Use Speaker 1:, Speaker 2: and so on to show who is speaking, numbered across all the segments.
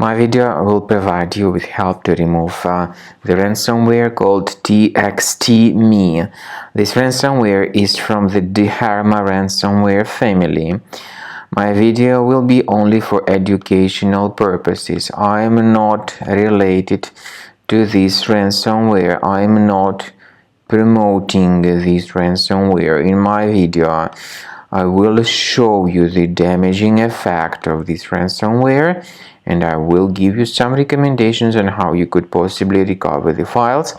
Speaker 1: My video will provide you with help to remove the ransomware called TXTME. This ransomware is from the Dharma ransomware family. My video will be only for educational purposes. I am not related to this ransomware. I am not promoting this ransomware. In my video, I will show you the damaging effect of this ransomware, and I will give you some recommendations on how you could possibly recover the files,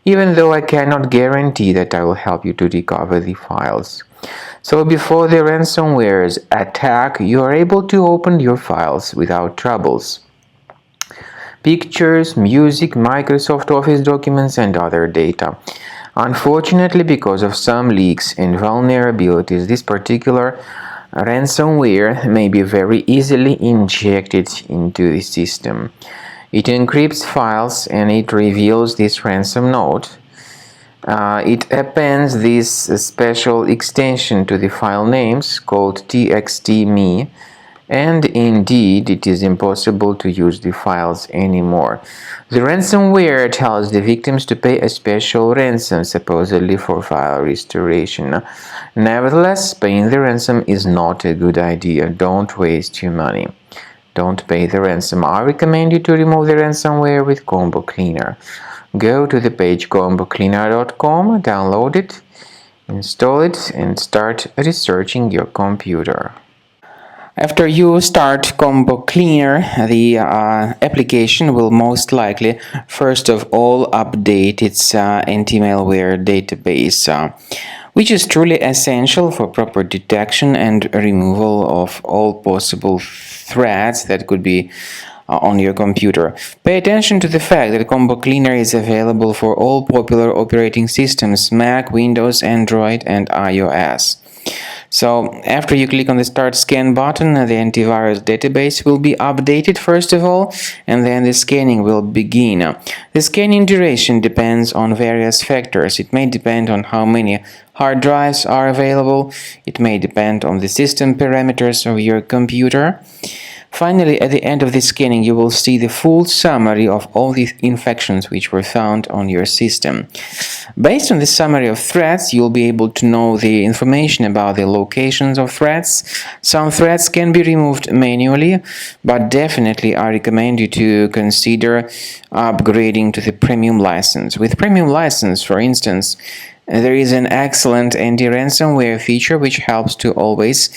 Speaker 1: even though I cannot guarantee that I will help you to recover the files. So before the ransomware's attack, you are able to open your files without troubles. Pictures, music, Microsoft Office documents, and other data. Unfortunately, because of some leaks and vulnerabilities, this particular ransomware may be very easily injected into the system. It encrypts files and it reveals this ransom note. It appends this special extension to the file names called TXTME, and indeed it is impossible to use the files anymore. The ransomware tells the victims to pay a special ransom, supposedly for file restoration. Nevertheless, paying the ransom is not a good idea. Don't waste your money. Don't pay the ransom. I recommend you to remove the ransomware with Combo Cleaner. Go to the page combocleaner.com, download it, install it, and start researching your computer. After you start Combo Cleaner, the application will most likely, first of all, update its anti-malware database, which is truly essential for proper detection and removal of all possible threats that could be on your computer. Pay attention to the fact that Combo Cleaner is available for all popular operating systems: Mac, Windows, Android, and iOS. So after you click on the Start Scan button, the antivirus database will be updated first of all, and then the scanning will begin. The scanning duration depends on various factors. It may depend on how many hard drives are available. It may depend on the system parameters of your computer. Finally, at the end of the scanning, you will see the full summary of all the infections which were found on your system. Based on the summary of threats, you'll be able to know the information about the locations of threats. Some threats can be removed manually, but definitely I recommend you to consider upgrading to the premium license. With premium license, for instance, there is an excellent anti-ransomware feature which helps to always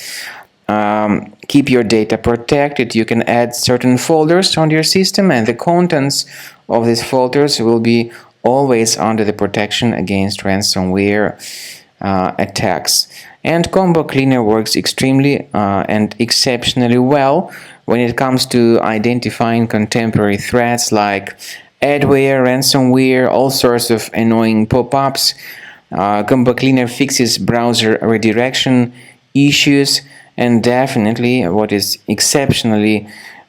Speaker 1: keep your data protected. You can add certain folders on your system, and the contents of these folders will be always under the protection against ransomware attacks. And Combo Cleaner works extremely and exceptionally well when it comes to identifying contemporary threats like adware, ransomware, all sorts of annoying pop-ups. Combo Cleaner fixes browser redirection issues. And definitely, what is exceptionally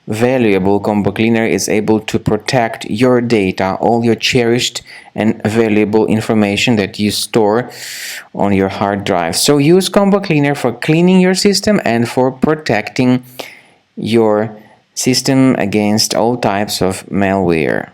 Speaker 1: valuable, Combo Cleaner is able to protect your data, all your cherished and valuable information that you store on your hard drive. So use Combo Cleaner for cleaning your system and for protecting your system against all types of malware.